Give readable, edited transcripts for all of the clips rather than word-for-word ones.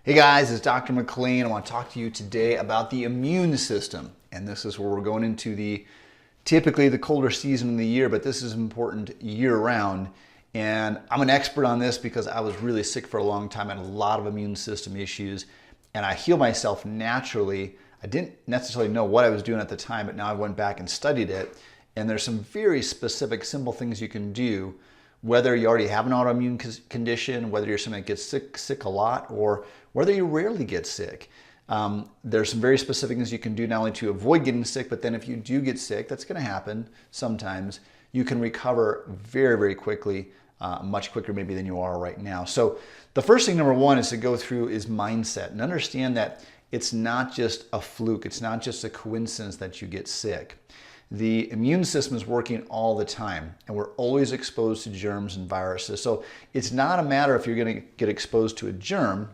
Hey guys, it's Dr. McClain. I want to talk to you today about the immune system. And this is where we're going into typically the colder season of the year, but this is important year round. And I'm an expert on this because I was really sick for a long time and a lot of immune system issues. And I heal myself naturally. I didn't necessarily know what I was doing at the time, but now I went back and studied it. And there's some very specific, simple things you can do, whether you already have an autoimmune condition, whether you're someone that gets sick a lot, or whether you rarely get sick. There's some very specific things you can do not only to avoid getting sick, but then if you do get sick, that's going to happen sometimes, you can recover very, very quickly, much quicker maybe than you are right now. So the first thing, number one, is to go through is mindset and understand that it's not just a fluke. It's not just a coincidence that you get sick. The immune system is working all the time, and we're always exposed to germs and viruses. So it's not a matter if you're going to get exposed to a germ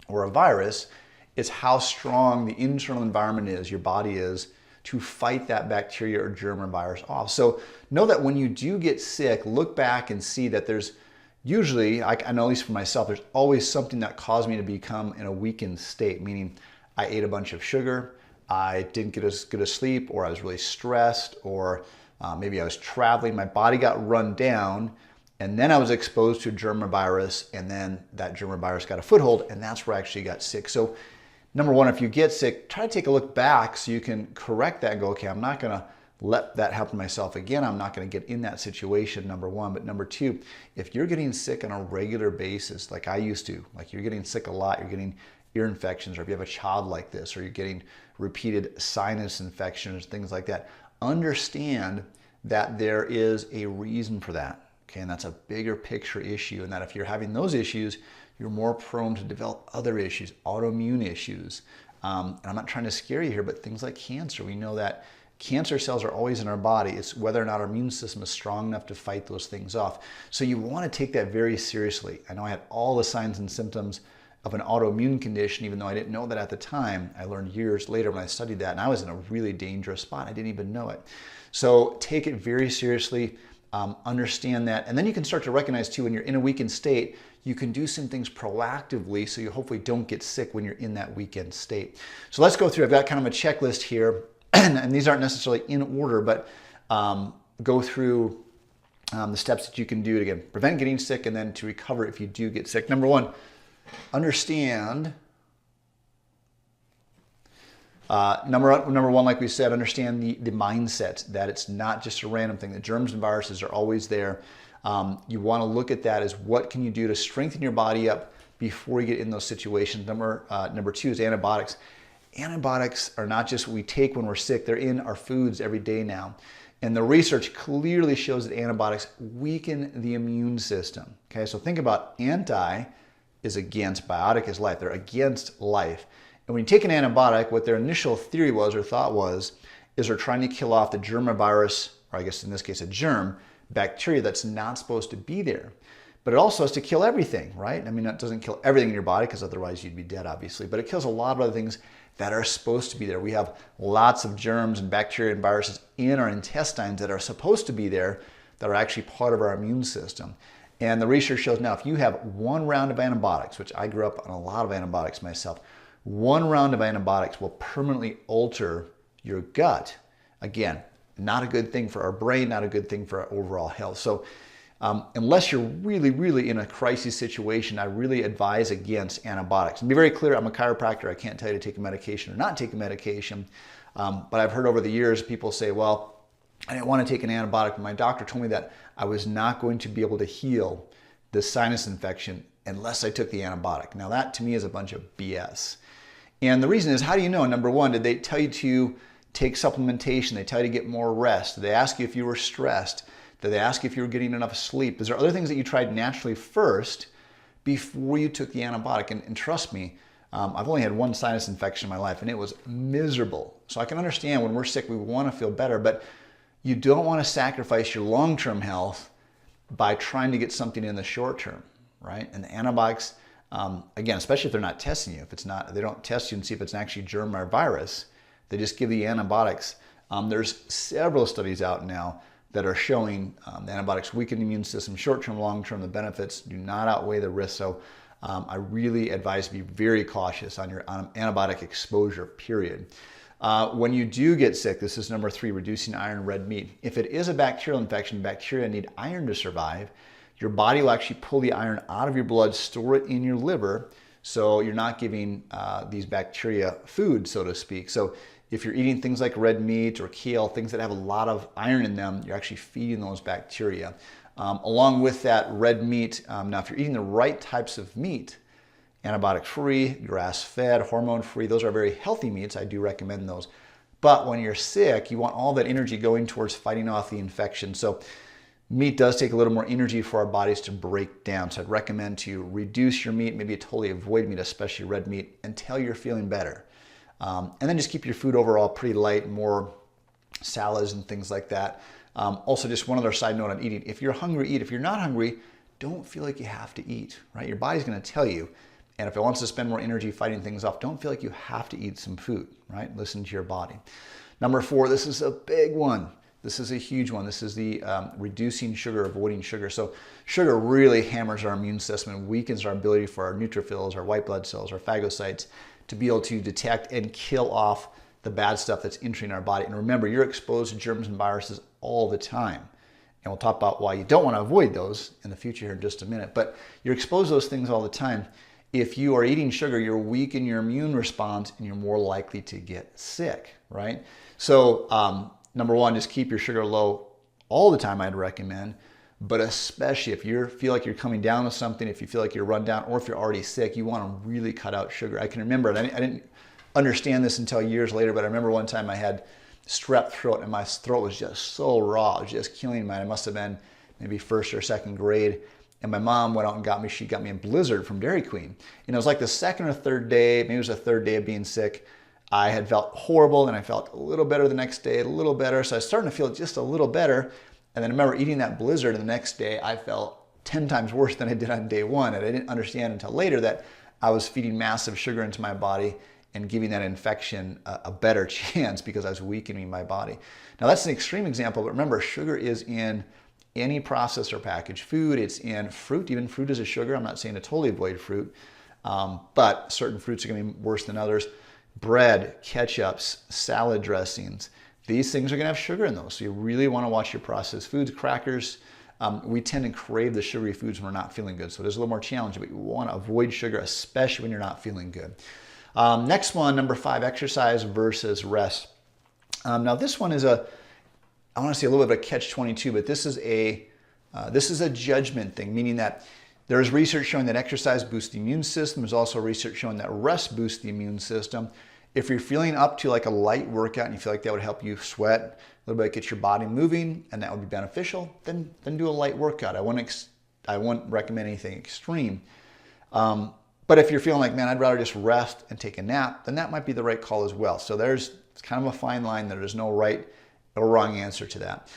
or a virus, it's how strong the internal environment is, your body is, to fight that bacteria or germ or virus off. So know that when you do get sick, look back and see that there's usually, I know at least for myself, there's always something that caused me to become in a weakened state, meaning I ate a bunch of sugar, I didn't get as good a sleep, or I was really stressed, or maybe I was traveling, my body got run down, and then I was exposed to a germ or virus, and then that germ or virus got a foothold, and that's where I actually got sick. So number one, if you get sick, try to take a look back so you can correct that and go, okay, I'm not gonna let that happen to myself again. I'm not gonna get in that situation, number one. But number two, if you're getting sick on a regular basis, like I used to, like you're getting sick a lot, you're getting ear infections, or if you have a child like this, or you're getting repeated sinus infections, things like that, understand that there is a reason for that, okay? And that's a bigger picture issue, and that if you're having those issues, you're more prone to develop other issues, autoimmune issues. And I'm not trying to scare you here, but things like cancer, we know that cancer cells are always in our body. It's whether or not our immune system is strong enough to fight those things off. So you want to take that very seriously. I know I had all the signs and symptoms of an autoimmune condition, even though I didn't know that at the time. I learned years later when I studied that, and I was in a really dangerous spot. I didn't even know it. So take it very seriously, understand that, and then you can start to recognize too, when you're in a weakened state, you can do some things proactively so you hopefully don't get sick when you're in that weakened state. So let's go through. I've got kind of a checklist here, and these aren't necessarily in order, but go through the steps that you can do to, again, prevent getting sick and then to recover if you do get sick. Number one, understand, number one, like we said, understand the mindset that it's not just a random thing. The germs and viruses are always there. You want to look at that as what can you do to strengthen your body up before you get in those situations. Number two is antibiotics. Antibiotics are not just what we take when we're sick. They're in our foods every day now. And the research clearly shows that antibiotics weaken the immune system. Okay, so think about anti is against, biotic is life. They're against life. And when you take an antibiotic, what their initial theory was or thought was, is they're trying to kill off the germ or virus, or I guess in this case a germ, bacteria that's not supposed to be there. But it also has to kill everything, right? I mean, it doesn't kill everything in your body because otherwise you'd be dead, obviously, but it kills a lot of other things that are supposed to be there. We have lots of germs and bacteria and viruses in our intestines that are supposed to be there that are actually part of our immune system. And the research shows now if you have one round of antibiotics, which I grew up on a lot of antibiotics myself, one round of antibiotics will permanently alter your gut. Again, not a good thing for our brain, not a good thing for our overall health. So unless you're really, really in a crisis situation, I really advise against antibiotics. And be very clear, I'm a chiropractor. I can't tell you to take a medication or not take a medication. But I've heard over the years people say, well, I didn't want to take an antibiotic, but my doctor told me that I was not going to be able to heal the sinus infection unless I took the antibiotic. Now that to me is a bunch of BS. And the reason is, how do you know? Number one, did they tell you to take supplementation? They tell you to get more rest? Did they ask you if you were stressed? Did they ask you if you were getting enough sleep? Is there other things that you tried naturally first before you took the antibiotic? And trust me, I've only had one sinus infection in my life and it was miserable. So I can understand when we're sick, we want to feel better, but you don't want to sacrifice your long-term health by trying to get something in the short term, right? And the antibiotics, again, especially if they're not testing you, if it's not, they don't test you and see if it's actually germ or virus, they just give you antibiotics. There's several studies out now that are showing the antibiotics weaken the immune system, short-term, long-term. The benefits do not outweigh the risks. So I really advise to be very cautious on your antibiotic exposure, period. When you do get sick, this is number 3, reducing iron in red meat. If it is a bacterial infection, bacteria need iron to survive. Your body will actually pull the iron out of your blood, store it in your liver, so you're not giving these bacteria food, so to speak. So if you're eating things like red meat or kale, things that have a lot of iron in them, you're actually feeding those bacteria. Along with that red meat, now if you're eating the right types of meat, antibiotic-free, grass-fed, hormone-free, those are very healthy meats. I do recommend those. But when you're sick, you want all that energy going towards fighting off the infection. So meat does take a little more energy for our bodies to break down. So I'd recommend to reduce your meat, maybe totally avoid meat, especially red meat, until you're feeling better. And then just keep your food overall pretty light, more salads and things like that. Also, just one other side note on eating. If you're hungry, eat. If you're not hungry, don't feel like you have to eat, right? Your body's going to tell you. And if it wants to spend more energy fighting things off, don't feel like you have to eat some food, right? Listen to your body. Number 4, this is a big one. This is a huge one. This is the reducing sugar, avoiding sugar. So sugar really hammers our immune system and weakens our ability for our neutrophils, our white blood cells, our phagocytes to be able to detect and kill off the bad stuff that's entering our body. And remember, you're exposed to germs and viruses all the time. And we'll talk about why you don't want to avoid those in the future here in just a minute. But you're exposed to those things all the time. If you are eating sugar, you're weak in your immune response and you're more likely to get sick, right? So number 1, just keep your sugar low all the time, I'd recommend. But especially if you feel like you're coming down with something, if you feel like you're run down, or if you're already sick, you want to really cut out sugar. I can remember it. I didn't understand this until years later, but I remember one time I had strep throat and my throat was just so raw. It was just killing me. I must have been maybe 1st or 2nd grade. And my mom went out and she got me a Blizzard from Dairy Queen. And it was like the 2nd or 3rd day, maybe it was the 3rd day of being sick. I had felt horrible and I felt a little better the next day, a little better. So I was starting to feel just a little better. And then I remember eating that Blizzard and the next day I felt 10 times worse than I did on day 1. And I didn't understand until later that I was feeding massive sugar into my body and giving that infection a better chance because I was weakening my body. Now that's an extreme example, but remember, sugar is in any processed or packaged food. It's in fruit. Even fruit is a sugar. I'm not saying to totally avoid fruit, but certain fruits are going to be worse than others. Bread, ketchups, salad dressings, these things are going to have sugar in those. So you really want to watch your processed foods. Crackers, we tend to crave the sugary foods when we're not feeling good. So it is a little more challenging, but you want to avoid sugar, especially when you're not feeling good. Next one, number 5, exercise versus rest. Now this one is I want to say a little bit of a catch-22, but this is a judgment thing, meaning that there's research showing that exercise boosts the immune system. There's also research showing that rest boosts the immune system. If you're feeling up to like a light workout and you feel like that would help you sweat, a little bit, get your body moving, and that would be beneficial, then do a light workout. I wouldn't recommend anything extreme. But if you're feeling like, man, I'd rather just rest and take a nap, then that might be the right call as well. So it's kind of a fine line. There is no right or wrong answer to that.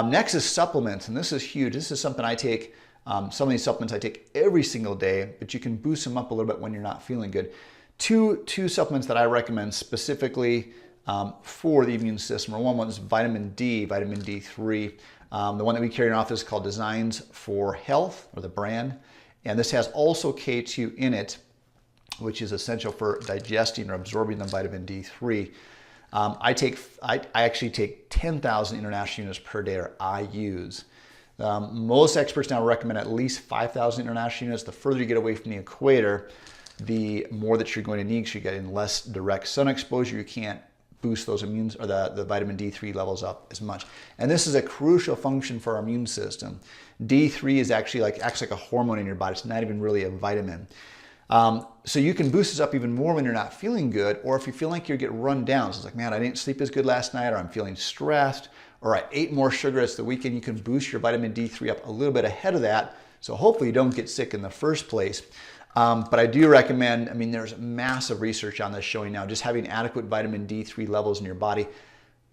Next is supplements, and this is huge. This is something I take. Some of these supplements I take every single day, but you can boost them up a little bit when you're not feeling good. Two supplements that I recommend specifically for the immune system. One is vitamin D, vitamin D3. The one that we carry in our office is called Designs for Health, or the brand. And this has also K2 in it, which is essential for digesting or absorbing the vitamin D3. I actually take 10,000 international units per day, or IUs. Most experts now recommend at least 5,000 international units. The further you get away from the equator, the more that you're going to need, because you're getting less direct sun exposure. You can't boost those the vitamin D3 levels up as much. And this is a crucial function for our immune system. D3 is actually acts like a hormone in your body. It's not even really a vitamin. So you can boost this up even more when you're not feeling good, or if you feel like you get run down. So it's like, man, I didn't sleep as good last night, or I'm feeling stressed, or I ate more sugar. It's the weekend. You can boost your vitamin D3 up a little bit ahead of that. So hopefully you don't get sick in the first place. But I do recommend, there's massive research on this showing now just having adequate vitamin D3 levels in your body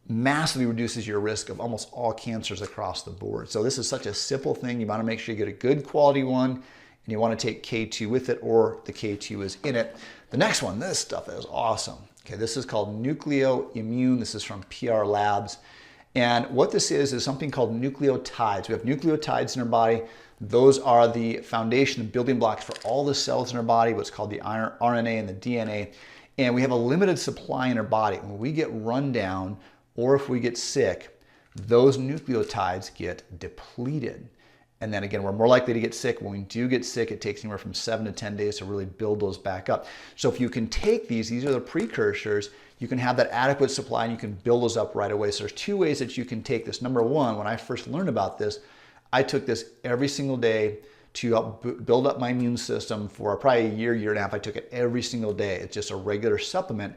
massively reduces your risk of almost all cancers across the board. So this is such a simple thing. You want to make sure you get a good quality one, and you want to take K2 with it, or the K2 is in it. The next one, this stuff is awesome. Okay, this is called Nucleo Immune. This is from PR Labs. And what this is something called nucleotides. We have nucleotides in our body. Those are the foundation, the building blocks for all the cells in our body, what's called the RNA and the DNA. And we have a limited supply in our body. When we get run down or if we get sick, those nucleotides get depleted. And then again, we're more likely to get sick. When we do get sick, it takes anywhere from 7 to 10 days to really build those back up. So if you can take these are the precursors, you can have that adequate supply and you can build those up right away. So there's two ways that you can take this. Number one, when I first learned about this, I took this every single day to help build up my immune system for probably a year and a half. I took it every single day. It's just a regular supplement.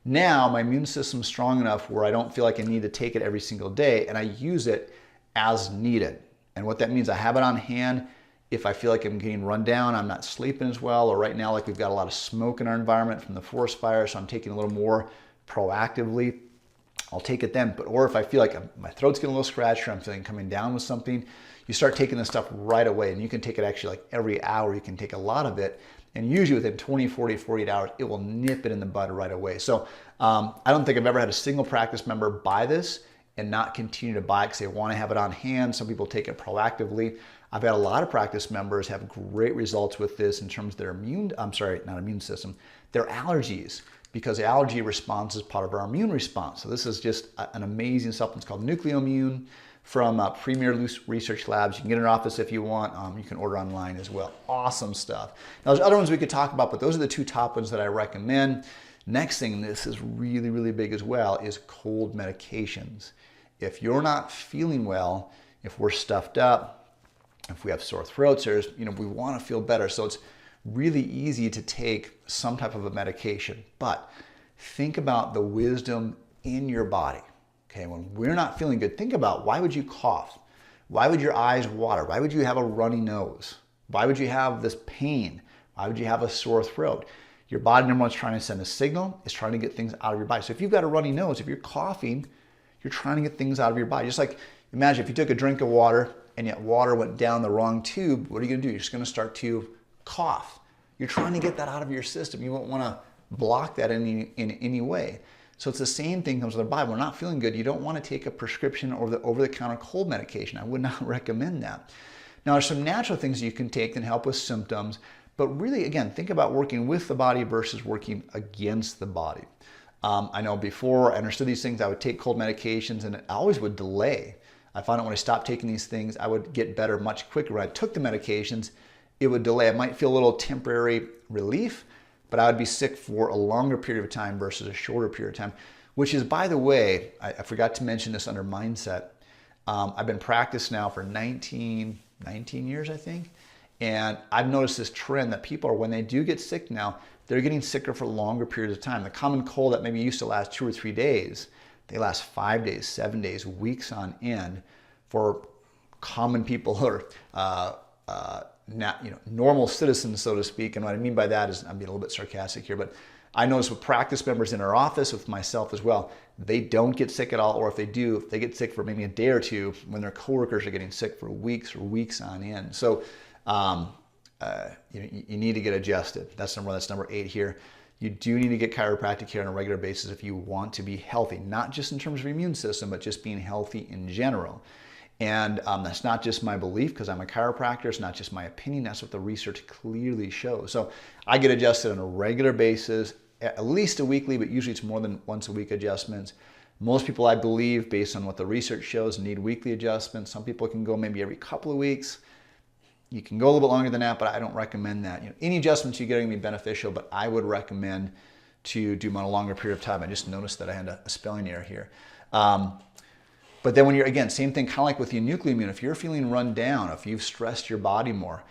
Now my immune system's strong enough where I don't feel like I need to take it every single day, and I use it as needed. And what that means, I have it on hand if I feel like I'm getting run down, I'm not sleeping as well, or right now like we've got a lot of smoke in our environment from the forest fire, so I'm taking a little more proactively. I'll take it then. Or if I feel like my throat's getting a little scratchy or I'm feeling coming down with something, you start taking this stuff right away, and you can take it actually like every hour. You can take a lot of it, and usually within 20, 40, 48 hours, it will nip it in the bud right away. So I don't think I've ever had a single practice member buy this and not continue to buy it because they want to have it on hand. Some people take it proactively. I've had a lot of practice members have great results with this in terms of their their allergies, because the allergy response is part of our immune response. So this is just an amazing supplement. It's called Nucleo Immune from Premier Research Labs. You can get it in your office if you want. You can order online as well. Awesome stuff. Now there's other ones we could talk about, but those are the two top ones that I recommend. Next thing, this is really, really big as well, is cold medications. If you're not feeling well, if we're stuffed up, if we have sore throats, we want to feel better. So it's really easy to take some type of a medication, but think about the wisdom in your body. Okay, when we're not feeling good, think about, why would you cough? Why would your eyes water? Why would you have a runny nose? Why would you have this pain? Why would you have a sore throat? Your body, number one, is trying to send a signal. It's trying to get things out of your body. So if you've got a runny nose, if you're coughing, you're trying to get things out of your body. Just like, imagine if you took a drink of water and yet water went down the wrong tube, what are you going to do? You're just going to start to cough. You're trying to get that out of your system. You won't want to block that in any way. So it's the same thing comes with our body. We're not feeling good. You don't want to take a prescription or the over-the-counter cold medication. I would not recommend that. Now, there's some natural things you can take that help with symptoms, but really, again, think about working with the body versus working against the body. I know before I understood these things, I would take cold medications and it always would delay. I found out when I stopped taking these things, I would get better much quicker. When I took the medications, it would delay. I might feel a little temporary relief, but I would be sick for a longer period of time versus a shorter period of time, which is, by the way, I forgot to mention this under mindset. I've been practicing now for 19 years, I think. And I've noticed this trend that people are, when they do get sick now, they're getting sicker for longer periods of time. The common cold that maybe used to last 2 or 3 days, they last 5 days, 7 days, weeks on end for common people who are normal citizens, so to speak. And what I mean by that is, I'm being a little bit sarcastic here, but I notice with practice members in our office, with myself as well, they don't get sick at all, or if they do, they get sick for maybe a day or two when their coworkers are getting sick for weeks or weeks on end. So you need to get adjusted. That's number 8 here. You do need to get chiropractic care on a regular basis if you want to be healthy, not just in terms of your immune system, but just being healthy in general. And that's not just my belief because I'm a chiropractor. It's not just my opinion. That's what the research clearly shows. So I get adjusted on a regular basis, at least a weekly, but usually it's more than once a week adjustments. Most people, I believe, based on what the research shows, need weekly adjustments. Some people can go maybe every couple of weeks. You can go a little bit longer than that, but I don't recommend that. Any adjustments you get are going to be beneficial, but I would recommend to do them on a longer period of time. I just noticed that I had a spelling error here. But then when you're, again, same thing, kind of like with the Nucleo Immune, if you're feeling run down, if you've stressed your body more,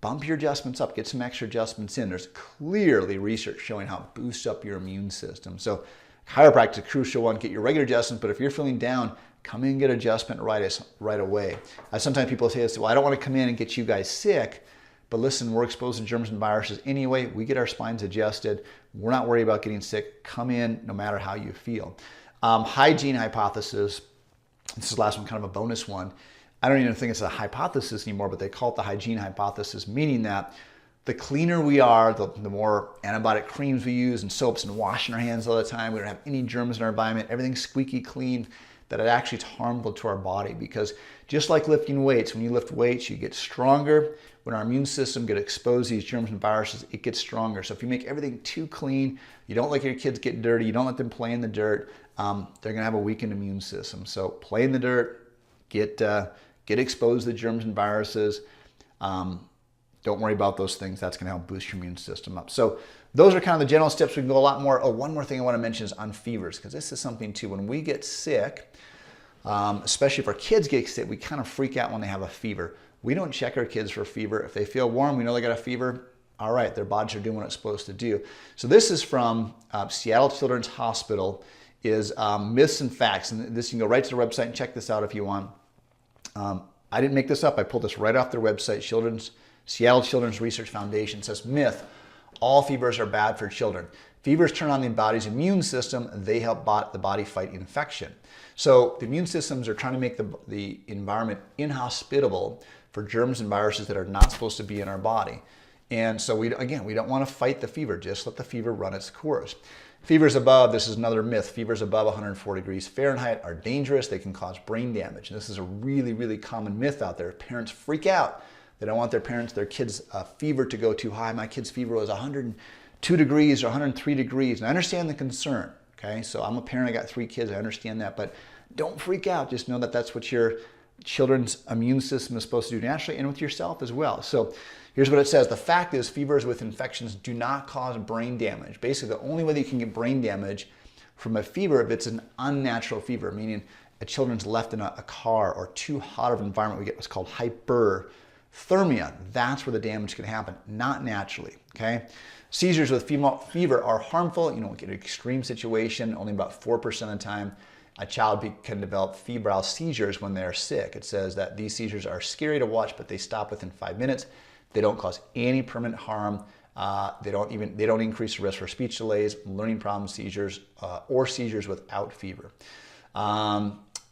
bump your adjustments up, get some extra adjustments in. There's clearly research showing how it boosts up your immune system. So chiropractic is a crucial one. Get your regular adjustments, but if you're feeling down, come in and get adjustment right away. Sometimes people say this, well, I don't want to come in and get you guys sick, but listen, we're exposed to germs and viruses anyway. We get our spines adjusted. We're not worried about getting sick. Come in no matter how you feel. Hygiene hypothesis. This is the last one, kind of a bonus one. I don't even think it's a hypothesis anymore, but they call it the hygiene hypothesis, meaning that the cleaner we are, the more antibiotic creams we use and soaps and washing our hands all the time. We don't have any germs in our environment. Everything's squeaky clean. that it actually is harmful to our body, because just like lifting weights, when you lift weights, you get stronger. When our immune system gets exposed to these germs and viruses, it gets stronger. So if you make everything too clean, you don't let your kids get dirty, you don't let them play in the dirt, they're gonna have a weakened immune system. So play in the dirt, get exposed to the germs and viruses. Don't worry about those things. That's gonna help boost your immune system up. So those are kind of the general steps. We can go a lot more. Oh, one more thing I wanna mention is on fevers, because this is something too. When we get sick, especially if our kids get sick, we kind of freak out when they have a fever. We don't check our kids for fever. If they feel warm, we know they got a fever. All right, their bodies are doing what it's supposed to do. So this is from Seattle Children's Hospital, is myths and facts. And this, you can go right to their website and check this out if you want. I didn't make this up. I pulled this right off their website. Seattle Children's Research Foundation says, myth, all fevers are bad for children. Fevers turn on the body's immune system. They help the body fight infection. So the immune systems are trying to make the environment inhospitable for germs and viruses that are not supposed to be in our body. And so we don't want to fight the fever. Just let the fever run its course. Fevers above, this is another myth, fevers above 104 degrees Fahrenheit are dangerous. They can cause brain damage. And this is a really, really common myth out there. Parents freak out. They don't want their kids' fever to go too high. My kid's fever was 102 degrees or 103 degrees. And I understand the concern. Okay, so I'm a parent, I got 3 kids, I understand that, but don't freak out. Just know that that's what your children's immune system is supposed to do naturally, and with yourself as well. So here's what it says. The fact is, fevers with infections do not cause brain damage. Basically, the only way that you can get brain damage from a fever if it's an unnatural fever, meaning a children's left in a car or too hot of an environment, we get what's called hyperthermia. That's where the damage can happen, not naturally, okay? Seizures with fever are harmful. You know, we get an extreme situation. Only about 4% of the time a child can develop febrile seizures when they're sick. It says that these seizures are scary to watch, but they stop within 5 minutes. They don't cause any permanent harm. They don't increase the risk for speech delays, learning problems, seizures, or seizures without fever.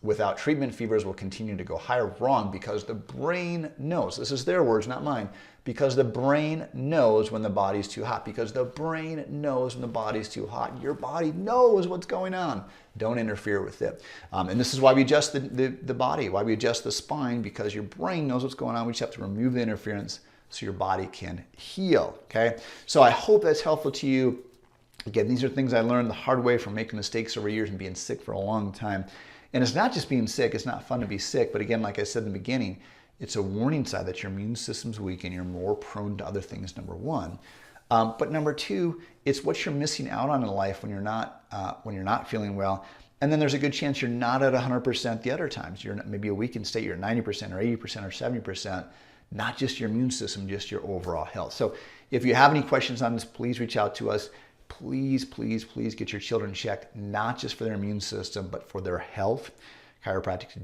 Without treatment, fevers will continue to go higher. Wrong, because the brain knows. This is their words, not mine. Because the brain knows when the body's too hot. Because the brain knows when the body's too hot. Your body knows what's going on. Don't interfere with it. And this is why we adjust the body, why we adjust the spine, because your brain knows what's going on. We just have to remove the interference so your body can heal, okay? So I hope that's helpful to you. Again, these are things I learned the hard way from making mistakes over years and being sick for a long time. And it's not just being sick, it's not fun to be sick, but again, like I said in the beginning, it's a warning sign that your immune system's weak and you're more prone to other things, number one. But number two, it's what you're missing out on in life when you're not feeling well. And then there's a good chance you're not at 100% the other times. You're maybe a weakened state, you're 90% or 80% or 70%, not just your immune system, just your overall health. So if you have any questions on this, please reach out to us. Please, please, please get your children checked, not just for their immune system, but for their health. Chiropractic is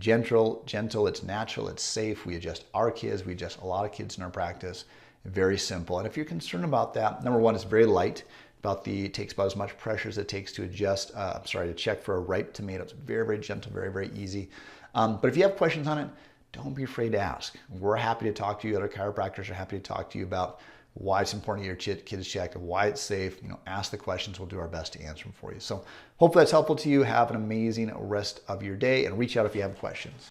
gentle, it's natural, it's safe. We adjust our kids, we adjust a lot of kids in our practice. Very simple. And if you're concerned about that, number one, it's very light. It takes about as much pressure as it takes to to check for a ripe tomato. It's very, very gentle, very, very easy. But if you have questions on it, don't be afraid to ask. We're happy to talk to you. Other chiropractors are happy to talk to you about why it's important to get your kids checked, why it's safe. Ask the questions. We'll do our best to answer them for you. So hopefully that's helpful to you. Have an amazing rest of your day and reach out if you have questions.